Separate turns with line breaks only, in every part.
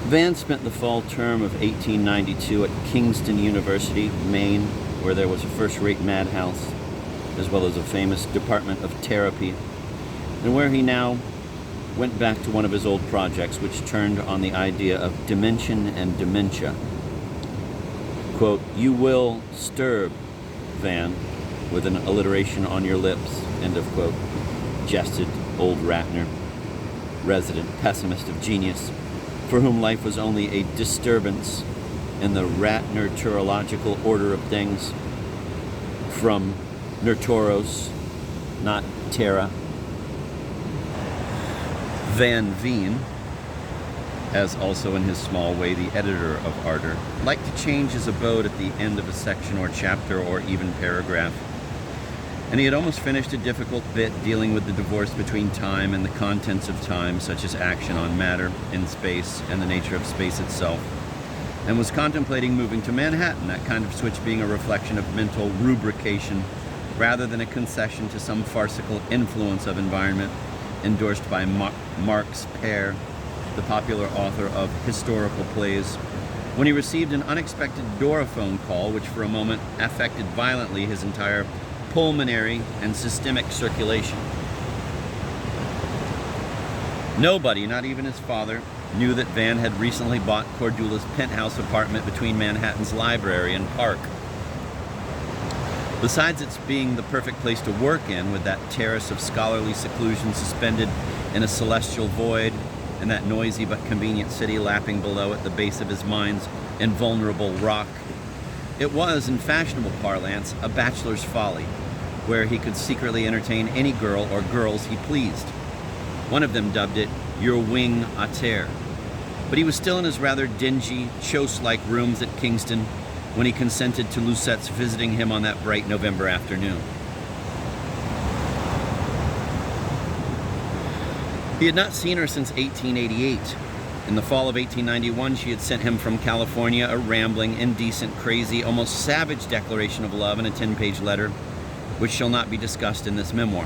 Van spent the fall term of 1892 at Kingston University, Maine, where there was a first-rate madhouse, as well as a famous department of therapy, and where he now went back to one of his old projects, which turned on the idea of dimension and dementia. Quote, "You will stir, Van, with an alliteration on your lips," end of quote, jested old Ratner, resident pessimist of genius, for whom life was only a disturbance in the Ratner-turological order of things, from Nertoros, not Terra. Van Veen, as also in his small way the editor of Ardor, liked to change his abode at the end of a section or chapter or even paragraph. And he had almost finished a difficult bit dealing with the divorce between time and the contents of time, such as action on matter in space and the nature of space itself, and was contemplating moving to Manhattan, that kind of switch being a reflection of mental rubrication rather than a concession to some farcical influence of environment endorsed by Marx Père, the popular author of historical plays, when he received an unexpected Dorophone call which for a moment affected violently his entire pulmonary and systemic circulation. Nobody, not even his father, knew that Van had recently bought Cordula's penthouse apartment between Manhattan's Library and Park. Besides its being the perfect place to work in, with that terrace of scholarly seclusion suspended in a celestial void, and that noisy but convenient city lapping below at the base of his mind's invulnerable rock, it was, in fashionable parlance, a bachelor's folly, where he could secretly entertain any girl or girls he pleased. One of them dubbed it your wing à terre. But he was still in his rather dingy, Chose-like rooms at Kingston when he consented to Lucettes visiting him on that bright November afternoon. He had not seen her since 1888. In the fall of 1891, she had sent him from California a rambling, indecent, crazy, almost savage declaration of love in a 10-page letter, which shall not be discussed in this memoir.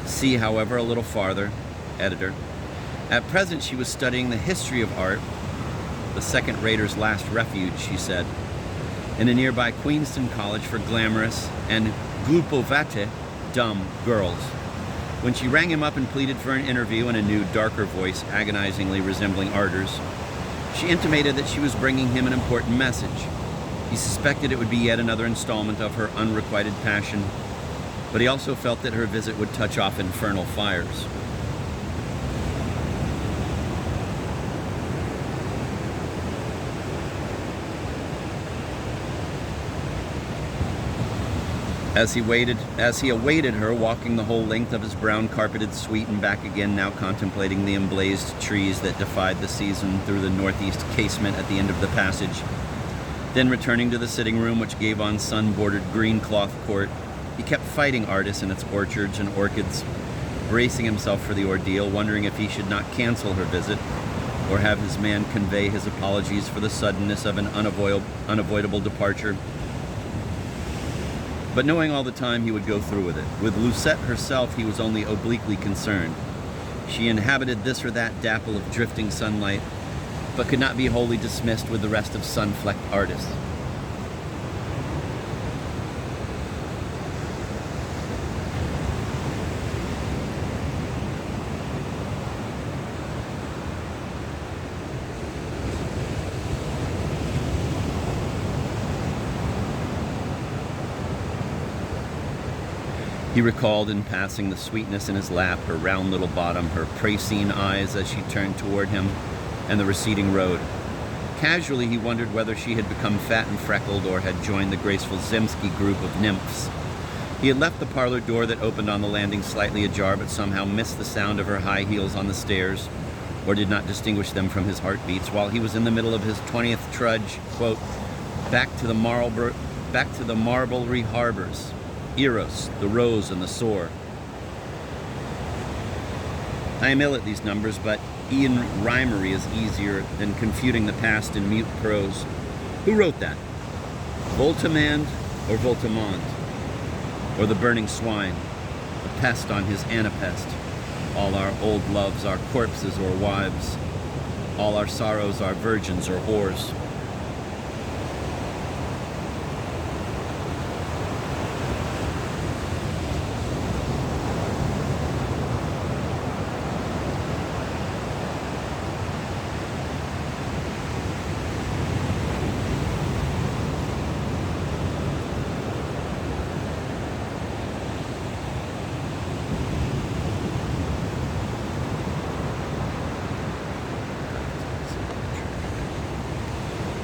See, however, a little farther, editor. At present, she was studying the history of art, the second-rater's last refuge, she said, in a nearby Queenston college for glamorous and glupovate, dumb girls. When she rang him up and pleaded for an interview in a new, darker voice agonizingly resembling Ardor's, she intimated that she was bringing him an important message. He suspected it would be yet another installment of her unrequited passion, but he also felt that her visit would touch off infernal fires. As he awaited her, walking the whole length of his brown-carpeted suite and back again, now contemplating the emblazed trees that defied the season through the northeast casement at the end of the passage, then returning to the sitting room which gave on sun-bordered green cloth court, he kept fighting Artis in its orchards and orchids, bracing himself for the ordeal, wondering if he should not cancel her visit, or have his man convey his apologies for the suddenness of an unavoidable departure. But knowing all the time he would go through with it. With Lucette herself, he was only obliquely concerned. She inhabited this or that dapple of drifting sunlight, but could not be wholly dismissed with the rest of sun-flecked artists. He recalled in passing the sweetness in his lap, her round little bottom, her praesine eyes as she turned toward him, and the receding road. Casually, he wondered whether she had become fat and freckled or had joined the graceful Zemsky group of nymphs. He had left the parlor door that opened on the landing slightly ajar, but somehow missed the sound of her high heels on the stairs, or did not distinguish them from his heartbeats, while he was in the middle of his 20th trudge, quote, back to the Marblery harbors, Eros, the Rose, and the Soar. I am ill at these numbers, but Ian rhymery is easier than confuting the past in mute prose. Who wrote that? Voltimand or Voltimand? Or the burning swine, the pest on his anapest, all our old loves, our corpses or wives? All our sorrows are virgins or whores.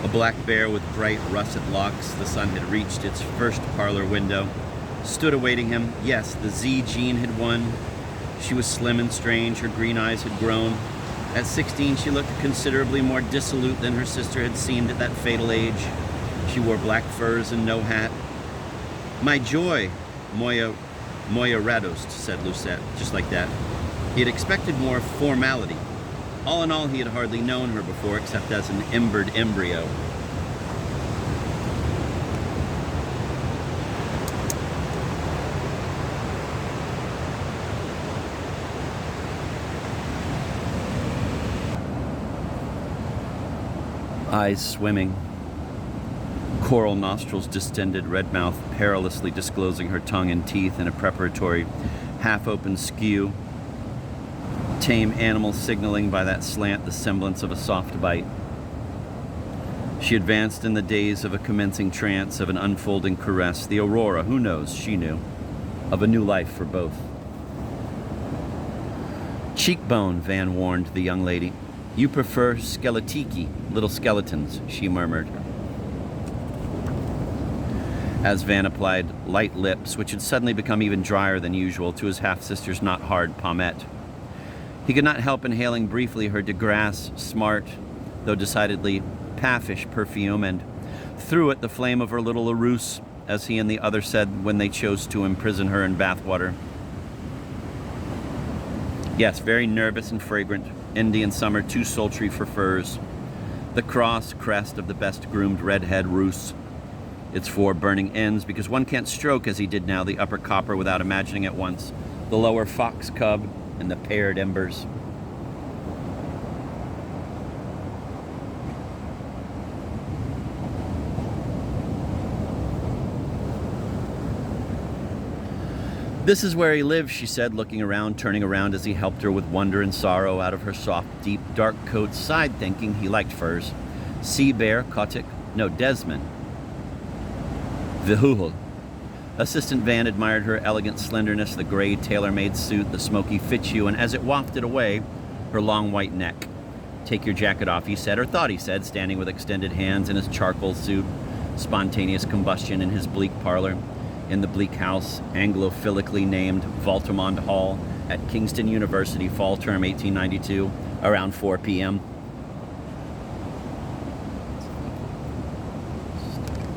A black bear with bright russet locks, the sun had reached its first parlor window, stood awaiting him. Yes, the Z gene had won. She was slim and strange, her green eyes had grown. At 16, she looked considerably more dissolute than her sister had seemed at that fatal age. She wore black furs and no hat. "My joy, Moya Radost," said Lucette, just like that. He had expected more formality. All in all, he had hardly known her before, except as an embered embryo. Eyes swimming, coral nostrils distended, red mouth perilously disclosing her tongue and teeth in a preparatory half-open skew. Tame animal signaling by that slant the semblance of a soft bite. She advanced in the daze of a commencing trance, of an unfolding caress, the aurora, who knows, she knew, of a new life for both. "Cheekbone," Van warned the young lady. "You prefer skeletiki, little skeletons," she murmured, as Van applied light lips, which had suddenly become even drier than usual, to his half-sister's not hard pommet. He could not help inhaling briefly her de grasse, smart, though decidedly paffish perfume, and threw it the flame of her little Larousse, as he and the other said when they chose to imprison her in bathwater. Yes, very nervous and fragrant. Indian summer, too sultry for furs. The cross crest of the best-groomed redhead Roos. Its four burning ends, because one can't stroke as he did now the upper copper without imagining at once the lower fox cub and the paired embers. "This is where he lives," she said, looking around, turning around as he helped her with wonder and sorrow out of her soft, deep, dark coat, side thinking he liked furs. "Sea bear, Kotick, no, Desmond. Vihuhul." Assistant Van admired her elegant slenderness, the gray tailor-made suit, the smoky fichu, and as it wafted away, her long white neck. "Take your jacket off," he said, or thought he said, standing with extended hands in his charcoal suit. Spontaneous combustion in his bleak parlor, in the bleak house, Anglophilically named Valtamont Hall, at Kingston University, fall term 1892, around 4 p.m.